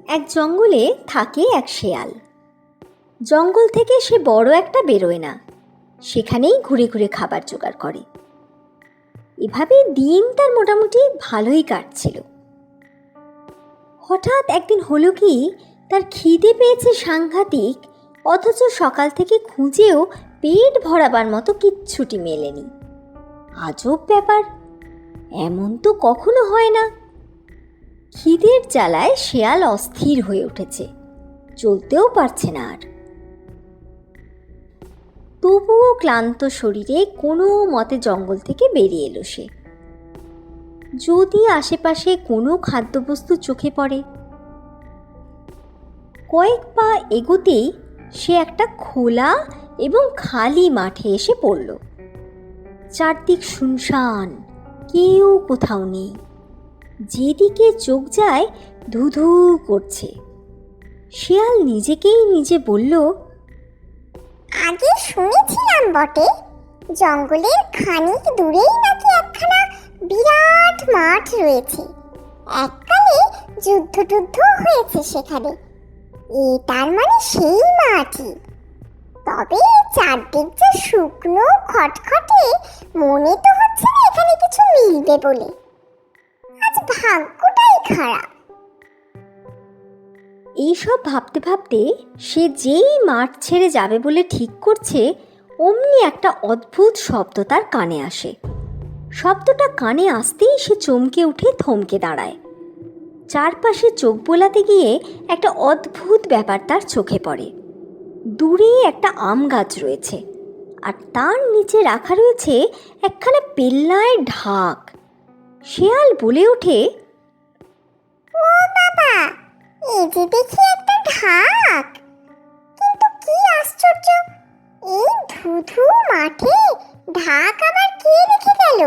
এক জঙ্গলে থাকে এক শেয়াল। জঙ্গল থেকে সে বড় একটা বেরোয় না, সেখানেই ঘুরে ঘুরে খাবার জোগাড় করে। এভাবে দিন তার মোটামুটি ভালোই কাটছিল। হঠাৎ একদিন হলো কি, তার খিদে পেয়েছে সাংঘাতিক, অথচ সকাল থেকে খুঁজেও পেট ভরাবার মতো কিচ্ছুটি মেলেনি। আজব ব্যাপার, এমন তো কখনো হয় না। খিদের জ্বালায় শেয়াল অস্থির হয়ে উঠেছে, চলতেও পারছে না আর। তবুও ক্লান্ত শরীরে কোনো মতে জঙ্গল থেকে বেরিয়ে এলো সে। যদি আশেপাশে কোনো খাদ্যবস্তু চোখে পড়ে। কয়েক পা এগোতেই সে একটা খোলা এবং খালি মাঠে এসে পড়ল। চারদিক শুনশান, কেউ কোথাও নেই। যেদিকে চোখ যায় ধুধু করছে। শেয়াল নিজেকেই নিজে বলল, আগে শুনেছিলাম বটে, জঙ্গলের খানিক দূরেই নাকি একখানা বিরাট মাঠ রয়েছে। এককালে যুদ্ধ হয়েছে সেখানে। তার মানে সেই মাঠই। তবে চারদিক যে শুকনো খটখটে, মনে তো হচ্ছে না এখানে কিছু মিলবে বলে। আজ ভাগ্যটাই খারাপ। এইসব ভাবতে ভাবতে সে যেই মাঠ ছেড়ে যাবে বলে ঠিক করছে, অমনি একটা অদ্ভুত শব্দ তার কানে আসে। শব্দটা কানে আসতেই সে চমকে উঠে থমকে দাঁড়ায়। চারপাশে চোখ বোলাতে গিয়ে একটা অদ্ভুত ব্যাপার তার চোখে পড়ে। দূরে একটা আম গাছ রয়েছে, আর তার নিচে রাখা রয়েছে একখানা পেল্লায় ঢাক। শেয়াল বলে ওঠে, ও বাবা, এই যে দেখি একটা ঢাক। কিন্তু কি আশ্চর্য, এই ধুধু মাঠে ঢাক আবার কে রেখে গেল?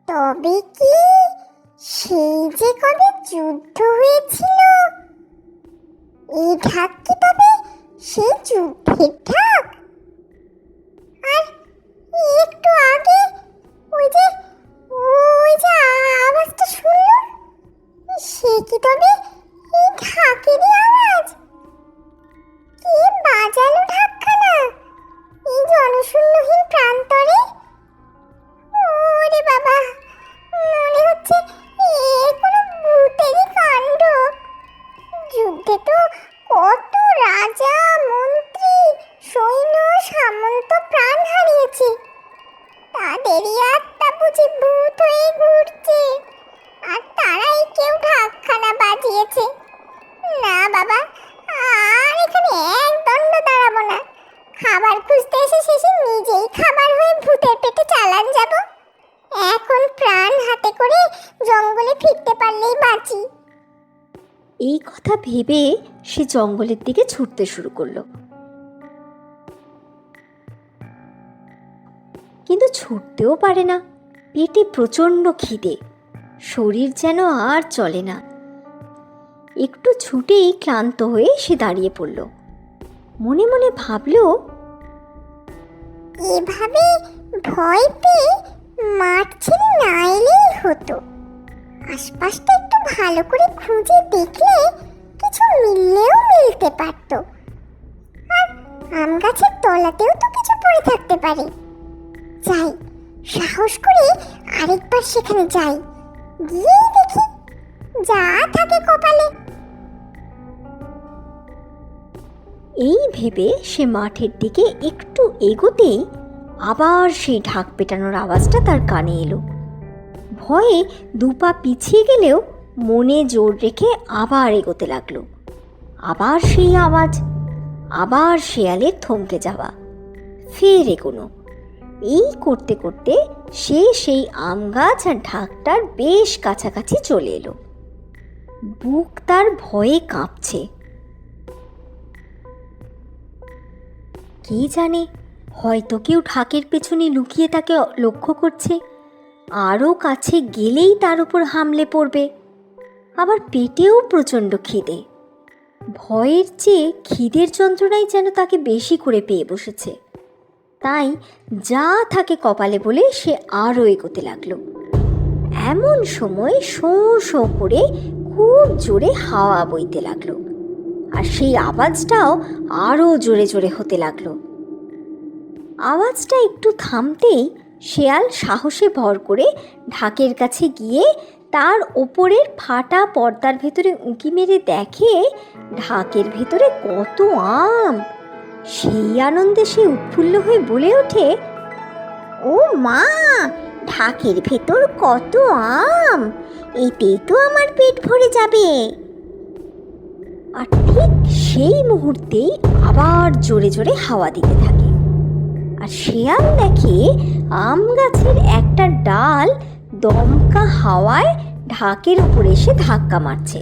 তবে কি সেই যে কবে যুদ্ধ হয়েছিল, এই ঢাক কি তবে সেই যুদ্ধের ঢাক? আর একটু আগে ওই যে আওয়াজটা শুনলাম, সে কি তবে এই ঢাকেরই আওয়াজ? কে বাজালো ঢাকখানা এই জনশূন্যহীন প্রান্তরে? ওরে বাবা, মনে হচ্ছে কোনো ভূতেরই কাণ্ড। যুদ্ধে তো কত রাজা, মন্ত্রী, সৈন্য, সামন্ত প্রাণ হারিয়েছে। তাদেরই আত্মা বুঝি ভূত হয়ে ঘুরছে, আর তারাই কেউ ঢাকখানা বাজিয়েছে। না বাবা, আর এখানে এক দণ্ড দাঁড়াবো না। খাবার খুঁজতে এসে শেষে নিজেই খাবার হয়ে ভূতের পেটে চালান যাব। এখন প্রাণ হাতে করে জঙ্গলে ফিরতে পারলেই বাঁচি। এই কথা ভেবে সে জঙ্গলের দিকে ছুটতে শুরু করলো। কিন্তু ছুটতেও পারে না, পেটে প্রচণ্ড খিদে, শরীর যেন আর চলে না। একটু ছুটেই ক্লান্ত হয়ে সে দাঁড়িয়ে পড়ল। মনে মনে ভাবল, এভাবে ভয় পেয়ে মাঠ ছেড়ে না এলেই হতো। আশপাশটা একটু ভালো করে খুঁজে দেখলে কিছু মিললেও মিলতে পারত। আর আম গাছের তলাতেও তো কিছু পড়ে থাকতে পারে। যাই, সাহস করে আরেকবার সেখানে যাই, গিয়ে দেখি যা থাকে কপালে। এই ভেবে সে মাঠের দিকে একটু এগোতেই আবার সেই ঢাক পেটানোর আওয়াজটা তার কানে এলো। ভয়ে দুপা পিছিয়ে গেলেও মনে জোর রেখে আবার এগোতে লাগলো। আবার সেই আওয়াজ, আবার শেয়ালের থমকে যাওয়া, ফের এগোনো। এই করতে করতে সে সেই আম গাছ আর ঢাকটার বেশ কাছাকাছি চলে এলো। বুক তার ভয়ে কাঁপছে। কে জানে, হয়তো কেউ ঢাকের পেছনে লুকিয়ে তাকে লক্ষ্য করছে, আরও কাছে গেলেই তার উপর হামলে পড়বে। আবার পেটেও প্রচণ্ড খিদে। ভয়ের চেয়ে খিদের যন্ত্রণাই যেন তাকে বেশি করে পেয়ে বসেছে। তাই যা থাকে কপালে বলে সে আরও এগোতে লাগলো। এমন সময় শোঁ শোঁ করে খুব জোরে হাওয়া বইতে লাগলো, আর সেই আওয়াজটাও আরও জোরে জোরে হতে লাগলো। আওয়াজটা একটু থামতেই শেয়াল সাহসে ভর করে ঢাকের কাছে গিয়ে তার ওপরের ফাটা পর্দার ভেতরে উঁকি মেরে দেখে ঢাকের ভেতরে কত আম। সেই আনন্দে সে উৎফুল্ল হয়ে বলে ওঠে, ও মা, ঢাকের ভেতর কত আম! এতেই তো আমার পেট ভরে যাবে। আর ঠিক সেই মুহূর্তেই আবার জোরে জোরে হাওয়া দিতে থাকে, আর শেয়াল দেখে আম গাছের একটা ডাল দমকা হাওয়ায় ঢাকের উপরে এসে ধাক্কা মারছে,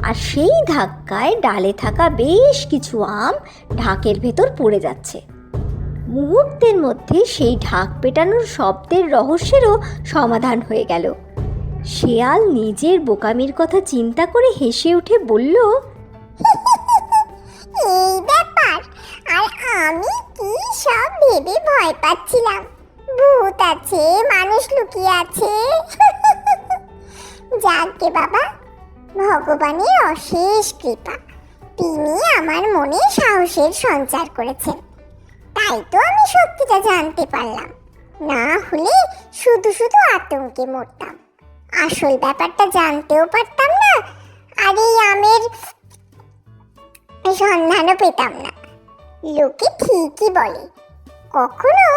আর সেই ধাক্কায় ডালে থাকা বেশ কিছু আম ঢাকের ভেতর পড়ে যাচ্ছে। মুহূর্তের মধ্যে সেই ঢাক পেটানোর শব্দের রহস্যেরও সমাধান হয়ে গেল। শেয়াল নিজের বোকামির কথা চিন্তা করে হেসে উঠে বলল, এই ব্যাপার! আর আমি কি সব ভেবে ভয় পাচ্ছিলাম, ভূত আছে, মানুষ লুকিয়ে আছে। যাকে বাবা, ভগবানের অশেষ কৃপা, তিনি আমার মনে সাহসের সঞ্চার করেছেন, তাই তো আমি সত্যিটা জানতে পারলাম। না হলে শুধু শুধু আতঙ্কে মরতাম, আসল ব্যাপারটা জানতেও পারতাম না, আর এই আমের সন্ধানও পেতাম না। লোকে ঠিকই বলে, কখনো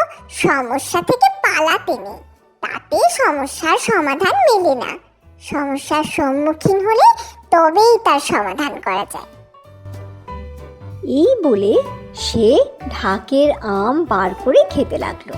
সমস্যা থেকে পালাতে নেই, তাতে সমস্যার সমাধান মেলে না। সমস্যার সম্মুখীন হলে তবেই তার সমাধান করা যায়। এই বলে সে ঢাকের আম বার করে খেতে লাগলো।